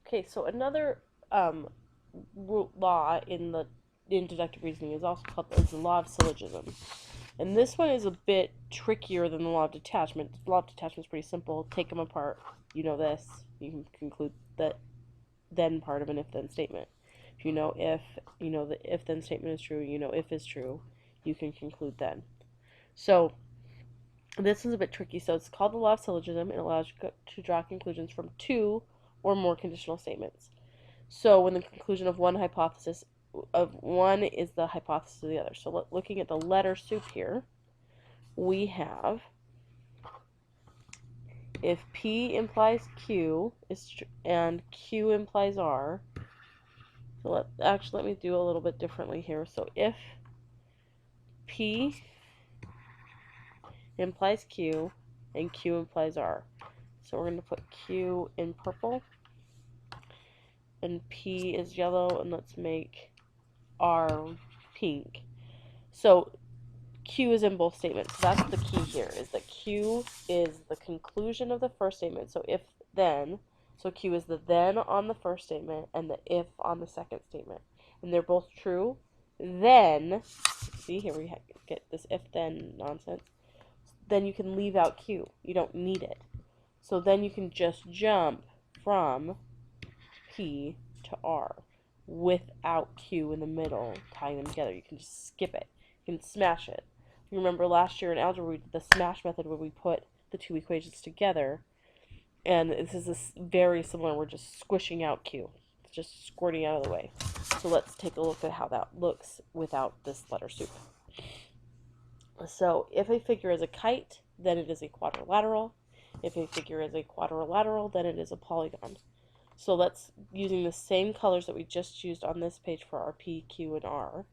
Okay, so another law in deductive reasoning is also called the law of syllogism. And this one is a bit trickier than the law of detachment. The law of detachment is pretty simple. Take them apart. You know this. You can conclude that then part of an if-then statement. If you know if, you know the if-then statement is true, you know if is true, you can conclude then. So this is a bit tricky. So it's called the law of syllogism. It allows you to draw conclusions from two or more conditional statements. So when the conclusion of one hypothesis of one is the hypothesis of the other. So looking at the letter soup here, we have if P implies Q and Q implies R. So let me do a little bit differently here. So if P implies Q and Q implies R. So we're going to put Q in purple and P is yellow, and let's make R pink. So Q is in both statements. So that's the key here, is that Q is the conclusion of the first statement. So if then, so Q is the then on the first statement and the if on the second statement. And they're both true. Then, see here we get this if then nonsense. Then you can leave out Q. You don't need it. So then you can just jump from P to R without Q in the middle tying them together. You can just skip it. You can smash it. You remember last year in algebra we did the smash method where we put the two equations together, and this is very similar. We're just squishing out Q. It's just squirting out of the way. So let's take a look at how that looks without this letter soup. So if a figure is a kite, then it is a quadrilateral. If a figure is a quadrilateral, then it is a polygon. So let's, using the same colors that we just used on this page for our P, Q, and R,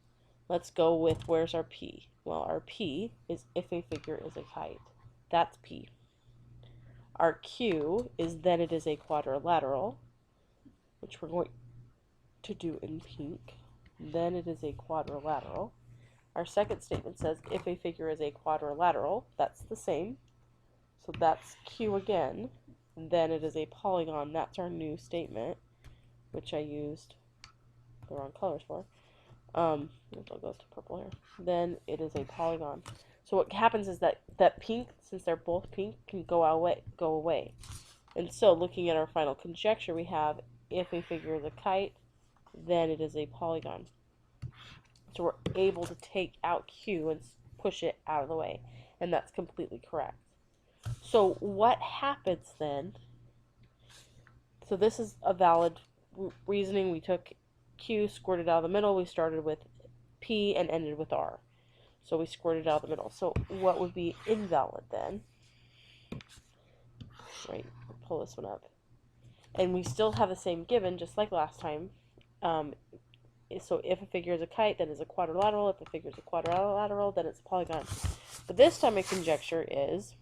let's go with, where's our P? Well, our P is if a figure is a kite. That's P. Our Q is then it is a quadrilateral, which we're going to do in pink. Then it is a quadrilateral. Our second statement says if a figure is a quadrilateral, that's the same. So that's Q again. Then it is a polygon. That's our new statement, which I used the wrong colors for. I'll go to purple here. Then it is a polygon. So what happens is that pink, since they're both pink, can go away. And so looking at our final conjecture, we have if a figure is a kite, then it is a polygon. So we're able to take out Q and push it out of the way. And that's completely correct. So what happens then? So this is a valid reasoning. We took Q, squirted out of the middle. We started with P and ended with R. So we squirted out of the middle. So what would be invalid then? Right, pull this one up. And we still have the same given, just like last time. So if a figure is a kite, then it's a quadrilateral. If a figure is a quadrilateral, then it's a polygon. But this time a conjecture is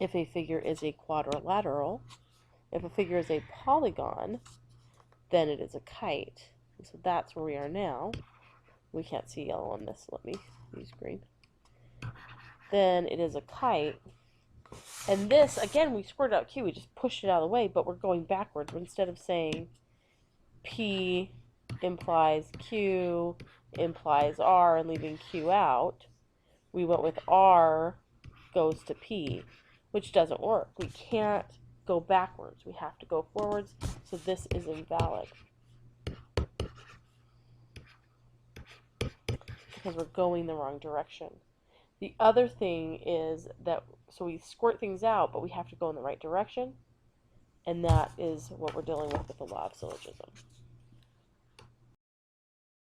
if a figure is a quadrilateral, if a figure is a polygon, then it is a kite. And so that's where we are now. We can't see yellow on this, so let me use green. Then it is a kite. And this, again, we squirted out Q, we just pushed it out of the way, but we're going backwards. Instead of saying P implies Q implies R and leaving Q out, we went with R goes to P, which doesn't work. We can't go backwards. We have to go forwards, so this is invalid. Because we're going the wrong direction. The other thing is that, so we squirt things out, but we have to go in the right direction, and that is what we're dealing with the law of syllogism.